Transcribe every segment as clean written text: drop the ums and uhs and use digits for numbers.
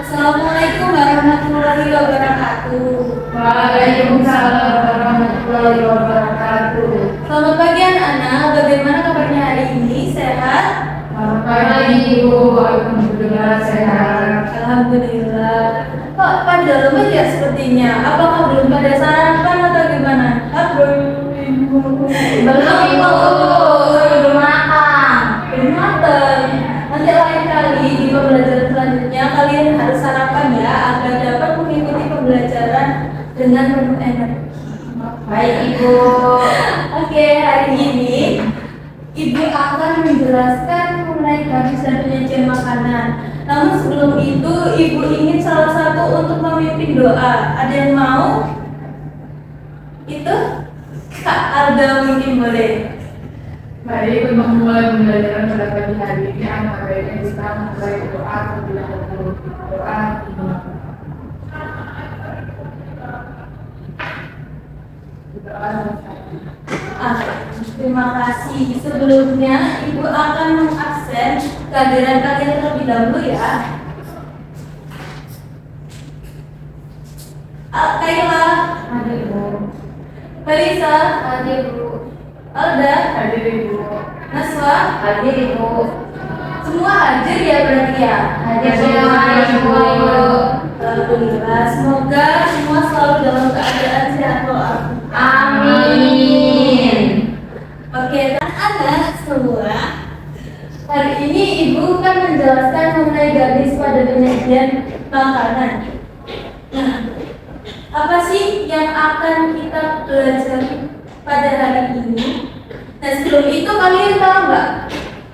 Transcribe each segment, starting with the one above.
Assalamualaikum warahmatullahi wabarakatuh. Waalaikumsalam warahmatullahi wabarakatuh. Selamat pagi anak-anak, bagaimana kabarnya hari ini? Sehat? Selamat pagi Ibu, alhamdulillah sehat. Alhamdulillah. Kok pada lemes ya sepertinya? Apakah belum pada sarapan atau gimana? Belum Ibu. Belum Ibu, belum makan. Belum matang. Nanti lain kali di pembelajaran selanjutnya kalian harus sarapan ya agar dapat mengikuti pembelajaran dengan penuh energi. Baik Ibu. Oke, hari ini Ibu akan menjelaskan mengenai garis dan penyajian makanan. Namun sebelum itu, Ibu ingin salah satu untuk memimpin doa. Ada yang mau? Itu? Kak Alda mungkin boleh. Baik, untuk memulai pembelajaran pada pagi hari ini, anak baiknya kita mulai doa terlebih dahulu. Doa Terima kasih. Sebelumnya, Ibu akan mengaksen kehadiran kalian terlebih dahulu ya. Kaila, hadir Ibu. Felisa, Hadir Ibu. Alda, Hadir Ibu. Naswa, Hadir Ibu. semua hadir ya berarti ya. Hadir semua Ibu. Alhamdulillah, semoga semua selalu dalam keadaan sehat walafiat. Amin. Oke, anak-anak semua, hari ini Ibu kan menjelaskan mengenai garis pada penyajian makanan. Nah, apa sih yang akan kita pelajari pada hari ini? Nah, sebelum itu kalian tahu nggak?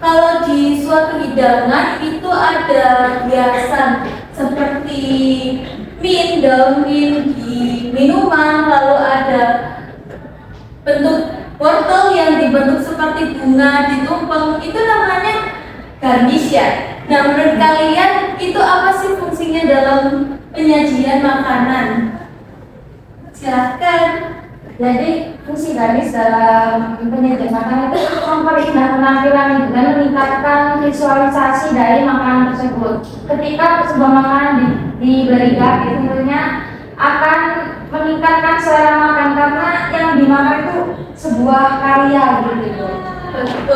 Kalau di suatu hidangan itu ada hiasan seperti daun mint di minuman, lalu ada bentuk wortel yang dibentuk seperti bunga ditumpeng, itu namanya garnish ya. Nah, menurut kalian itu apa sih fungsinya dalam penyajian makanan? Silahkan. Jadi fungsi garnish dalam penyajian makanan itu memperindah penampilan dan meningkatkan visualisasi dari makanan tersebut. Ketika sebuah makanan diberikan, itu tentunya akan meningkatkan selera makan karena yang dimakan itu sebuah karya gitu.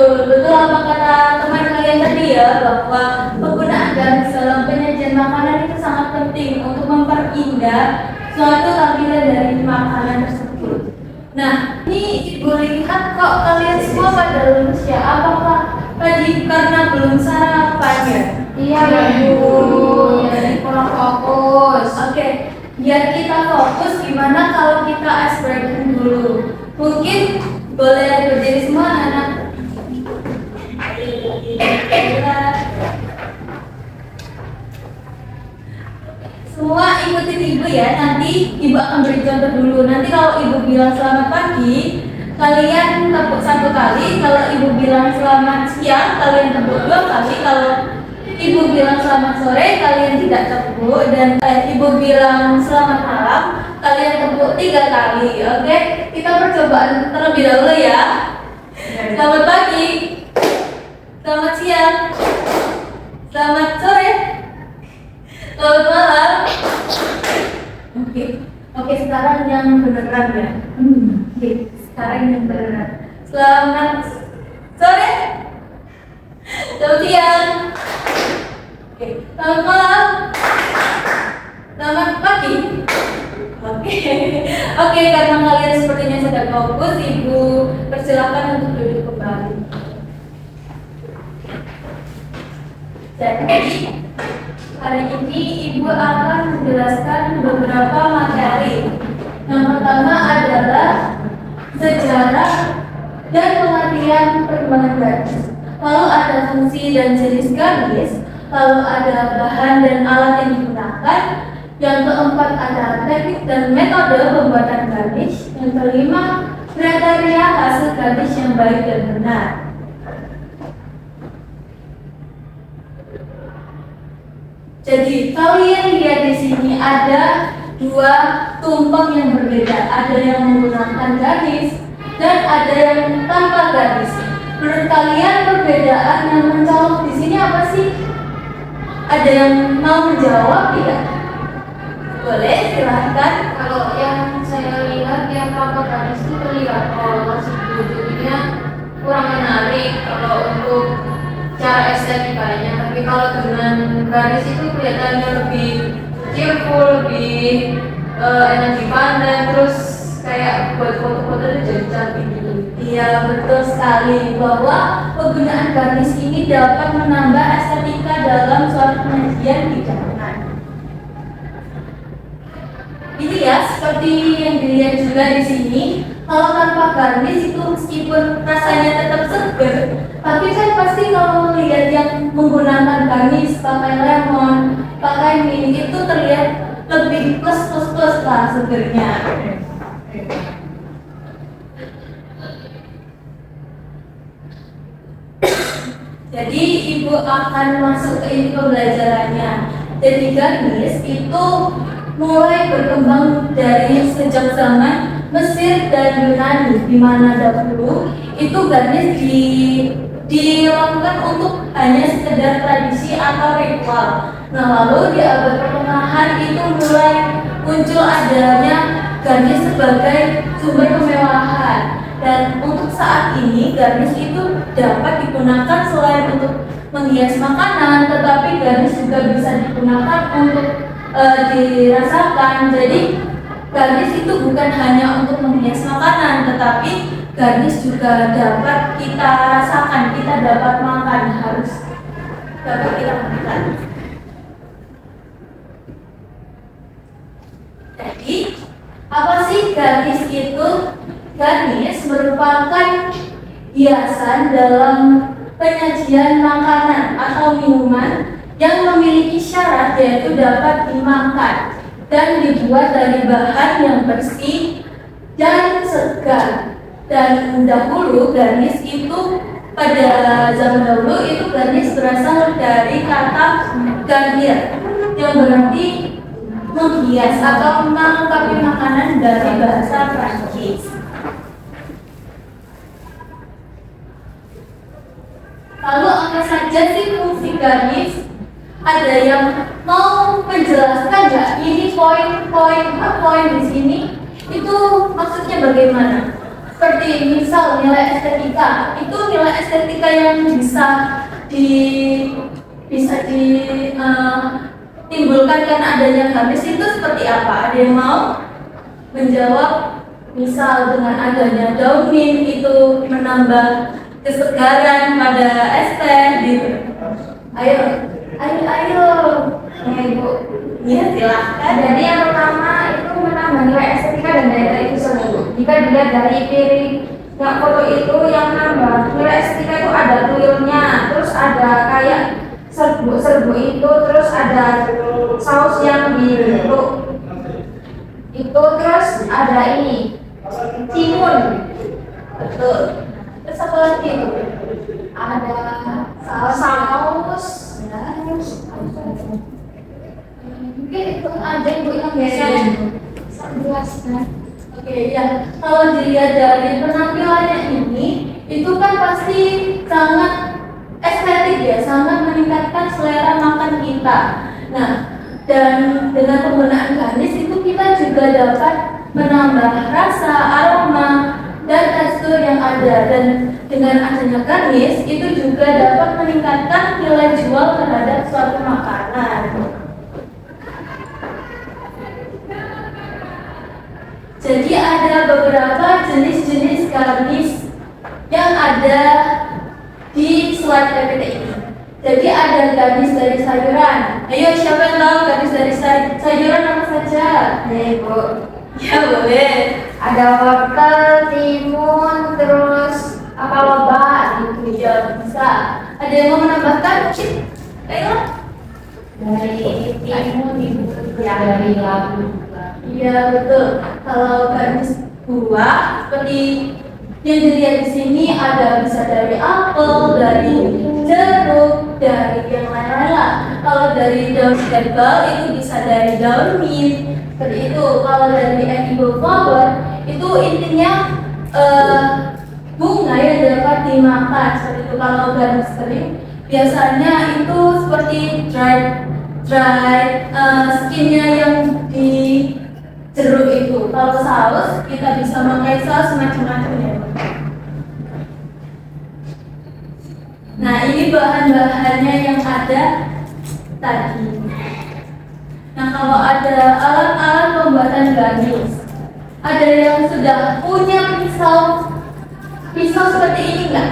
Betul apa kata teman kalian tadi ya, bahwa penggunaan garis dalam penyajian makanan itu sangat penting untuk memperindah suatu tampilan dari makanan tersebut. Nah, ini Ibu lihat kok kalian semua pada lemes ya. Apakah tadi karena belum sarapan ya? Iya Ibu, jadi kurang fokus. Oke, biar kita fokus, gimana kalau kita ice breaking dulu? Mungkin boleh berdiri semua anak. Semua ikutin Ibu ya. Nanti Ibu akan beri contoh dulu. Nanti kalau Ibu bilang selamat pagi, kalian tepuk 1 kali. Kalau Ibu bilang selamat siang, kalian tepuk 2 kali. Kalau Ibu bilang selamat sore, kalian tidak tepuk. Dan Ibu bilang selamat malam, kalian tepuk 3 kali. Oke, kita percobaan terlebih dahulu ya. Selamat pagi, selamat siang, selamat sore, selamat malam. Oke, sekarang yang beneran ya. Oke, sekarang yang beneran. Selamat sore, selamat siang, oke, selamat malam, selamat pagi. Oke, karena kalian sepertinya sedang fokus, Ibu persilakan untuk duduk kembali. Jadi, hari ini Ibu akan menjelaskan beberapa materi. Yang pertama adalah sejarah dan pengertian perkembangan garis. Lalu ada fungsi dan jenis garis. Lalu ada bahan dan alat yang digunakan. Yang keempat ada teknik dan metode pembuatan garis. Yang kelima, kriteria hasil garis yang baik dan benar. Jadi kalian lihat di sini ada 2 tumpeng yang berbeda. Ada yang menggunakan garis dan ada yang tanpa garis. Menurut kalian perbedaan yang mencolok di sini apa sih? Ada yang mau menjawab tidak? Boleh, silahkan. Kalau yang saya lihat yang tanpa garis itu terlihat masih judulnya kurang menarik kalau untuk cara estetikanya, tapi kalau dengan garis itu kelihatannya lebih cheerful, lebih enak dipandang, terus kayak buat foto-foto itu jadi cantik gitu. Iya, betul sekali bahwa penggunaan garis ini dapat menambah estetika dalam suatu penyajian hidangan. Ini ya, seperti yang dilihat juga di sini, kalau tanpa garnish itu meskipun rasanya tetap seger, tapi kan pasti kalau melihat yang menggunakan garnish, pakai lemon, pakai mint, itu terlihat lebih plus lah segernya. Jadi ibu akan masuk ke ini pembelajarannya. Jadi garnish itu mulai berkembang dari sejak zaman Mesir dan Yunani, di mana dahulu itu garnish dilakukan untuk hanya sekedar tradisi atau ritual. Nah, lalu di abad pertengahan itu mulai muncul adanya garnish sebagai sumber kemewahan. Dan untuk saat ini garnish itu dapat digunakan selain untuk menghias makanan, tetapi garnish juga bisa digunakan untuk dirasakan. Jadi garnish itu bukan hanya untuk menghias makanan, tetapi garnish juga dapat kita rasakan, kita dapat makan, harus dapat kita makan. Jadi apa sih garnish itu? Garnish merupakan hiasan dalam penyajian makanan atau minuman yang memiliki syarat yaitu dapat dimakan dan dibuat dari bahan yang bersih dan segar. Dan dahulu garnish itu pada zaman dahulu itu garnish berasal dari kata garnir yang berarti menghias atau melengkapi makanan dari bahasa Prancis. Lalu apa saja sih fungsi garnish? Ada yang mau menjelaskan nggak? Ini poin di sini itu maksudnya bagaimana? Seperti misal nilai estetika, itu nilai estetika yang bisa ditimbulkan karena adanya garnish itu seperti apa? Ada yang mau menjawab? Misal dengan adanya daun mint itu menambah kesegaran pada es teh gitu. Ayo Ibu. Ya, silahkan. Jadi yang pertama itu menambah nilai estetika dan daya tarik visual. Jika dilihat dari piring yang foto itu yang nambah nilai estetika itu ada tuyulnya, terus ada kayak serbu itu, terus ada saus yang dibentuk itu, terus ada ini timun. Betul. Terus apa lagi? Ada saus ya. Mungkin itu aja Ibu yang bisa jelaskan. Oke, ya. Kalau dilihat dari penampilannya ini, itu kan pasti sangat estetik ya, sangat meningkatkan selera makan kita. Nah, dan dengan penggunaan garnish itu kita juga dapat menambah rasa, aroma, dan tekstur yang ada. Dan dengan adanya garnish itu juga dapat meningkatkan nilai jual terhadap suatu makanan. Jadi ada beberapa jenis-jenis garnish yang ada di slide PPT ini. Jadi ada garnish dari sayuran. Ayo, siapa yang tahu garnish dari sayuran apa saja? Nih Bu, Ya boleh. ada wortel, timun, terus apa lobak gitu. Ya bisa. Ada yang mau menambahkan? Ayo. Dari timun Ibu, ya dari labu juga. Iya betul. Kalau garnish buah seperti yang dilihat di sini ada bisa dari apel, dari jeruk, dari yang lain-lain lah. Kalau dari daun vegetable itu bisa dari daun mint. Seperti itu. Kalau dari edible flower itu intinya bunga yang dapat dimakan. Seperti itu. Kalau garnish kering biasanya itu seperti dried dry skinnya yang di jeruk itu. Kalau saus kita bisa pakai saus macam-macam ya. Nah ini bahan-bahannya yang ada tadi. Nah kalau ada alat-alat pembuatan garnish, ada yang sudah punya pisau seperti ini nggak?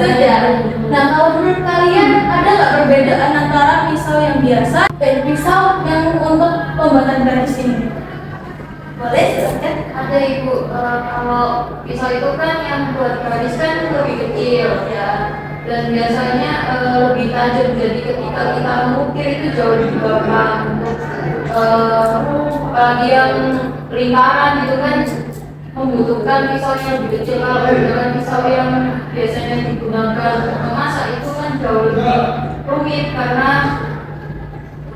Sudah. Nah kalau menurut kalian ada nggak perbedaan antara pisau yang biasa dan pisau yang untuk pembuatan garnish ini? Boleh silakan. Ada Ibu, kalau pisau itu kan yang buat garis kan lebih kecil ya, dan biasanya lebih tajam, jadi ketika kita mengukir itu jauh lebih gampang. Apalagi yang lingkaran gitu kan membutuhkan pisau yang lebih kecil. Kalau dengan pisau yang biasanya digunakan untuk memasak itu kan jauh lebih rumit, karena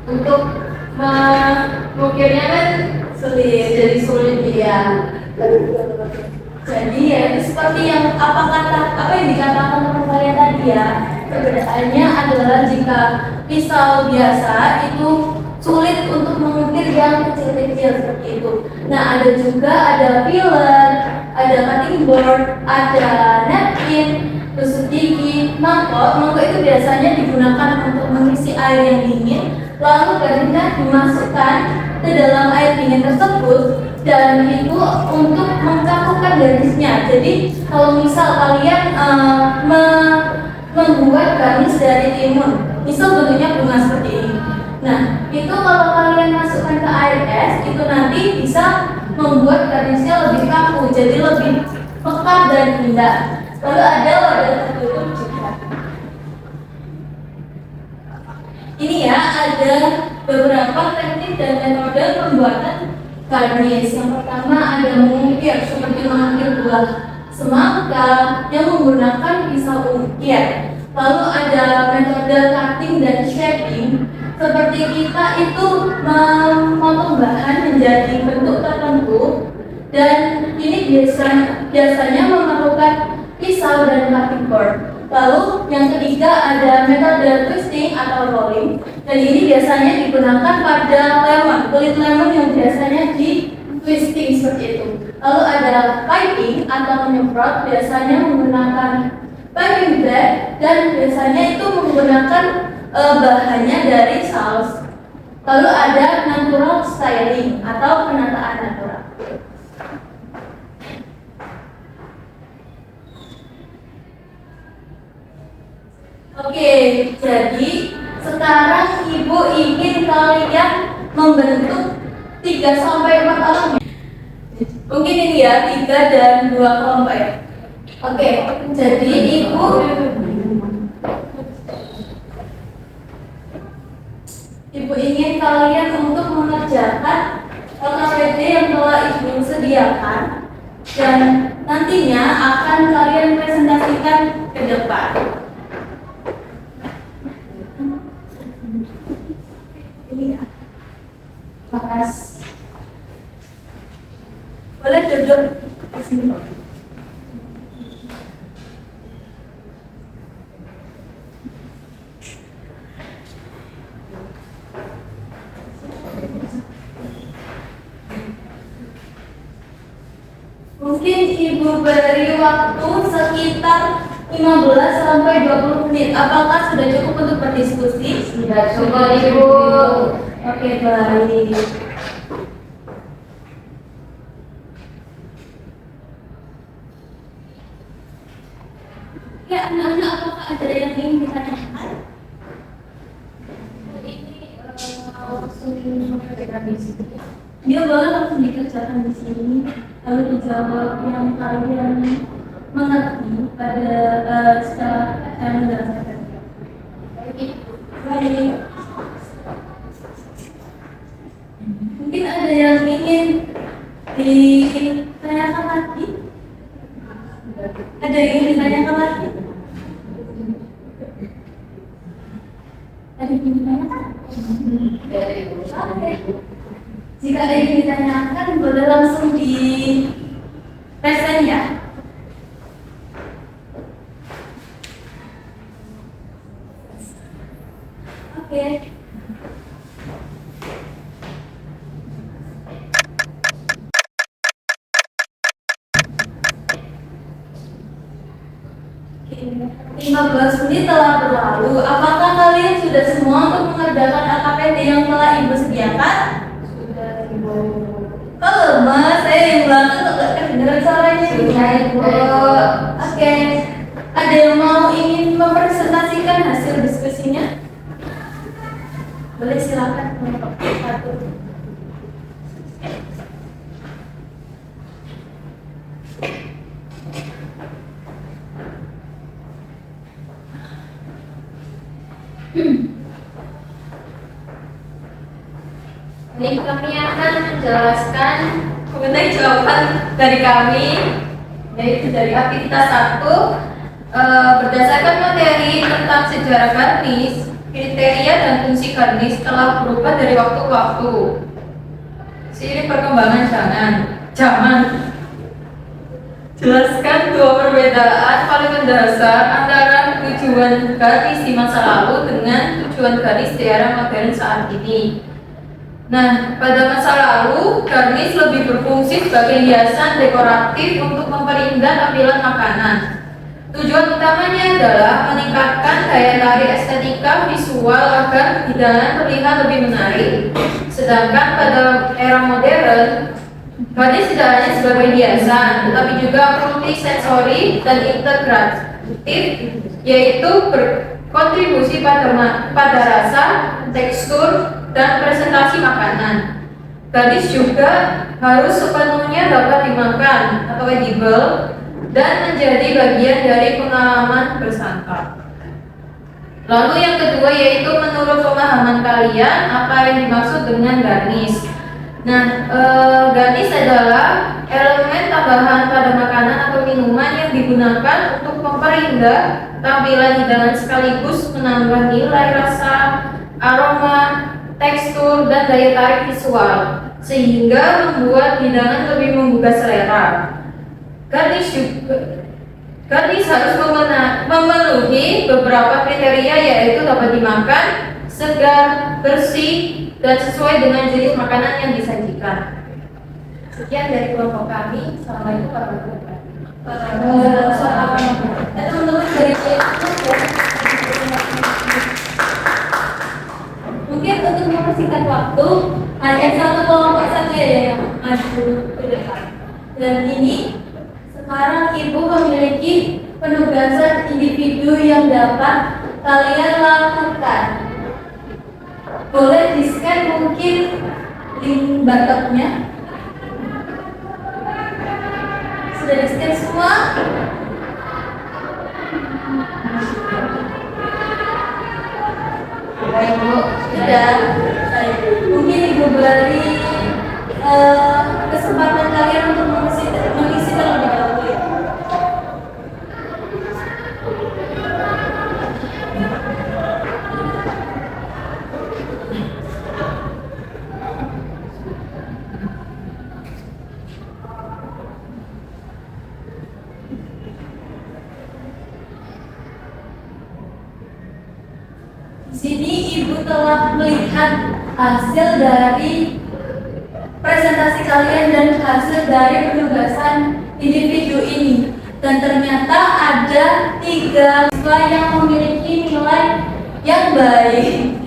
untuk mengukirnya kan Sulit. jadi sulit ya. Jadi ya itu seperti yang apa yang dikatakan teman saya tadi ya. Perbedaannya adalah jika pisau biasa itu sulit untuk mengukir yang kecil-kecil seperti itu. Nah ada filler, ada cutting board, ada napkin, tusuk gigi, mangkok itu biasanya digunakan untuk mengisi air yang dingin. Lalu garninya dimasukkan ke dalam air dingin tersebut, dan itu untuk mengkakukan garnisnya. Jadi kalau misal kalian membuat garnis dari timun, misal bentuknya bunga seperti ini. Nah itu kalau kalian masukkan ke air es, itu nanti bisa membuat garnisnya lebih kaku, jadi lebih pekat dan indah. Lalu ada wadah tertutup juga. Ini ya ada beberapa teknik dan metode pembuatan garnish. Yang pertama ada mengukir, seperti mengukir buah semangka yang menggunakan pisau ukir. Lalu ada metode cutting dan shaping, seperti kita itu memotong bahan menjadi bentuk tertentu, dan ini biasanya memerlukan pisau dan cutting board. Lalu yang ketiga ada metode twisting atau rolling, dan ini biasanya digunakan pada kulit lemon yang biasanya di twisting seperti itu. Lalu ada piping atau menyemprot, biasanya menggunakan piping bag, dan biasanya itu menggunakan bahannya dari saus. Lalu ada natural styling atau penataan natural. Oke, jadi sekarang Ibu ingin kalian membentuk 3-4 orang. Mungkin ini ya, 3 dan 2 kelompok ya. Oke, jadi Ibu ingin kalian untuk mengerjakan LKPD yang telah Ibu sediakan, dan nantinya akan kalian presentasikan ke depan. Ini ya. Makasih. Boleh duduk di sini. Mungkin Ibu beri waktu sekitar 15 sampai 20 menit. Apakah sudah cukup untuk berdiskusi? Sudah cukup Ibu. Oke, baik. Ya, anak-anak, apakah ada yang ingin ditanyakan? Ini langsung mengerjakan di sini. Dia boleh langsung dikerjakan di sini, lalu dijawab yang kalian mengerti pada setelah saya menjelaskan. Baik. Mungkin ada yang ingin ditanyakan lagi? Ada yang ingin ditanyakan lagi? Ada yang ingin ditanyakan? Oke. Jika ada yang ingin ditanyakan, boleh langsung di present ya. Oke. 15 menit telah berlalu. Apakah kalian sudah semua untuk mengerjakan LKPD yang telah Ibu sediakan? Sudah Ibu. Oh, Mas, saya yang belakang kok gak kedengeran suaranya. Sudah Ibu. Oke. Ada yang mau ingin mempresentasikan hasil diskusinya? Boleh, silakan. Satu. Ini kami akan menjelaskan mengenai jawaban dari kami, yaitu dari aktivitas 1. Berdasarkan materi tentang sejarah garnis, kriteria dan fungsi garnis telah berubah dari waktu ke waktu seiring perkembangan zaman. Jelaskan 2 perbedaan paling mendasar antara tujuan garnis di masa lalu dengan tujuan garnis di era modern saat ini. Nah, pada masa lalu, garnis lebih berfungsi sebagai hiasan dekoratif untuk memperindah tampilan makanan. Tujuan utamanya adalah meningkatkan daya tarik estetika visual agar hidangan terlihat lebih menarik. Sedangkan pada era modern, garnis tidak hanya sebagai hiasan, tetapi juga multisensori dan integratif, yaitu berkontribusi pada rasa, tekstur, dan presentasi makanan. Garnis juga harus sepenuhnya dapat dimakan atau edible dan menjadi bagian dari pengalaman bersantap. Lalu yang kedua yaitu menurut pemahaman kalian apa yang dimaksud dengan garnis. Nah, garnis adalah elemen tambahan pada makanan atau minuman yang digunakan untuk memperindah tampilan hidangan sekaligus menambah nilai rasa, aroma, tekstur, dan daya tarik visual sehingga membuat hidangan lebih menggugah selera. Garnis harus memenuhi beberapa kriteria, yaitu dapat dimakan, segar, bersih, dan sesuai dengan jenis makanan yang disajikan. Sekian dari kelompok kami. Assalamualaikum warahmatullahi wabarakatuh. Teman-teman dari mungkin untuk mempersingkat waktu, hanya satu kelompok saja yang maju ke depan. Dan ini sekarang Ibu memiliki penugasan individu yang dapat kalian lakukan. Boleh di-scan mungkin link barcode-nya. Sudah di-scan semua? Baik Bu. Sudah. Mungkin Ibu beri kesempatan kalian untuk mengisi terlebih dahulu ya. Di sini Ibu telah melihat hasil dari presentasi kalian dan hasil dari penugasan individu ini. Dan ternyata ada 3 siswa yang memiliki nilai yang baik.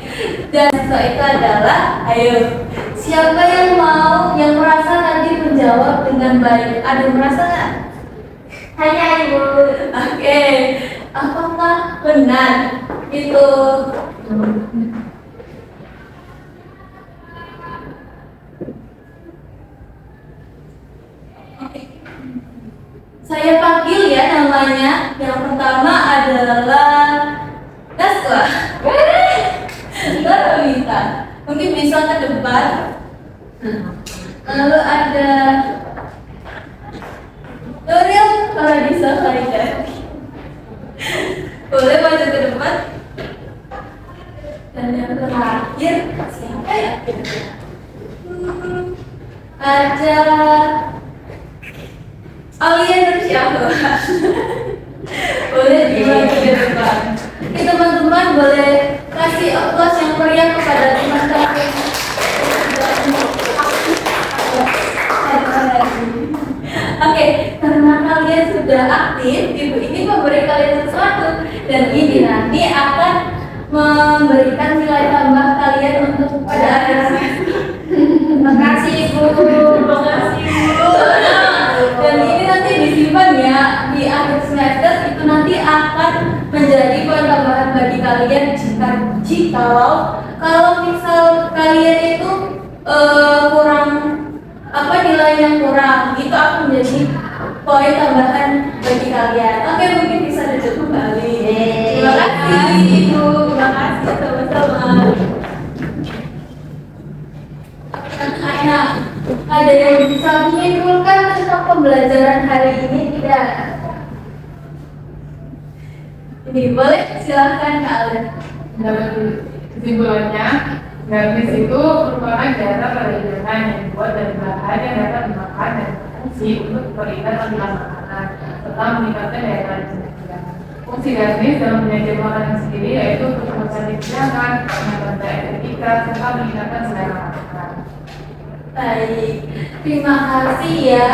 Dan siswa itu adalah, ayo, siapa yang merasa tadi menjawab dengan baik? Ada yang merasa nggak? Hanya Ibu. Oke, apakah benar itu? Saya panggil ya namanya. Yang pertama adalah Naswa. Bisa. Mungkin bisa ke depan. Lalu ada Nuril, kalau bisa Farida. Boleh maju ke depan. Dan yang terakhir siapa ya? Ada Alia Nursyahwa. Boleh dimaju ke depan. Oke, teman-teman boleh kasih aplaus yang meriah kepada teman-teman. Oke, karena kalian sudah aktif, Ibu ini memberi kalian sesuatu kurang nilainya kurang, itu akan menjadi poin tambahan bagi kalian. Oke, mungkin bisa duduk kembali. Terima kasih Ibu, terima kasih sama-sama. Anak, ada yang bisa menyimpulkan tentang pembelajaran hari ini tidak? Ini boleh, silahkan Kak Alda. Dapat kesimpulannya, garnish itu merupakan jasa pada hidangan yang dibuat dari bahan yang dapat dimakan dan berfungsi untuk memberikan tampilan makanan serta meningkatkan daya tarik penyajian. Fungsi garnish dalam menyajikan makanan sendiri yaitu untuk mempercantik hidangan, menambah estetika, serta meningkatkan selera makan. Baik, terima kasih ya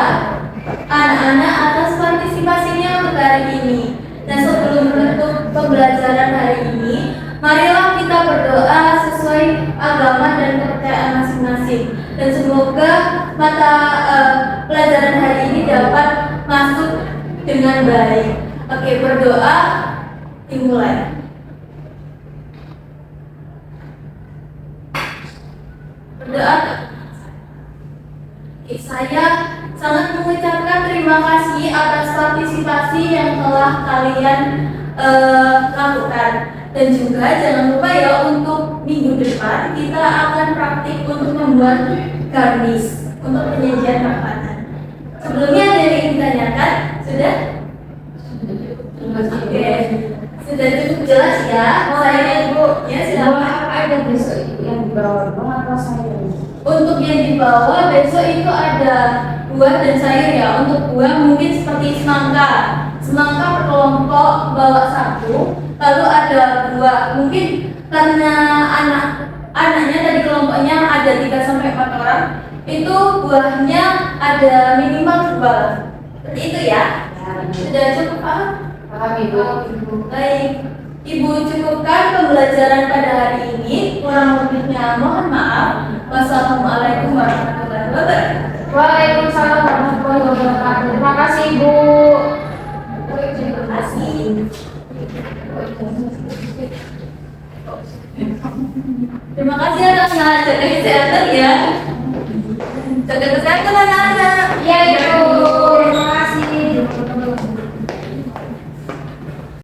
anak-anak atas partisipasinya untuk hari ini. Dan sebelum menutup pembelajaran hari ini, marilah kita berdoa sesuai agama dan kepercayaan masing-masing. Dan semoga mata pelajaran hari ini dapat masuk dengan baik. Oke, berdoa dimulai. Berdoa. Saya sangat mengucapkan terima kasih atas partisipasi yang telah kalian lakukan. Dan juga jangan lupa ya, untuk minggu depan kita akan praktik untuk membuat garnish untuk penyajian makanan. Sebelumnya ada yang ingin ditanyakan? Sudah? Oke, sudah cukup jelas ya. Saya Ibu, ya silakan. Ada besok yang dibawa atau saya? Untuk yang dibawa besok itu ada buah dan sayur ya. Untuk buah mungkin seperti semangka. Semangka per kelompok bawa satu. Lalu ada buah. Mungkin karena anaknya tadi kelompoknya ada 3-4 orang, itu buahnya ada minimal 2. Seperti itu ya. Sudah cukup paham? Paham Ibu. Baik. Ibu cukupkan pembelajaran pada hari ini. Kurang lebihnya mohon maaf. Wassalamualaikum warahmatullahi wabarakatuh. Waalaikumsalam warahmatullahi wabarakatuh. Terima kasih Ibu. Terima kasih. Terima kasih anak-anak. Jaga kesehatan ya. Jaga kesehatan anak-anak. Iya Ibu.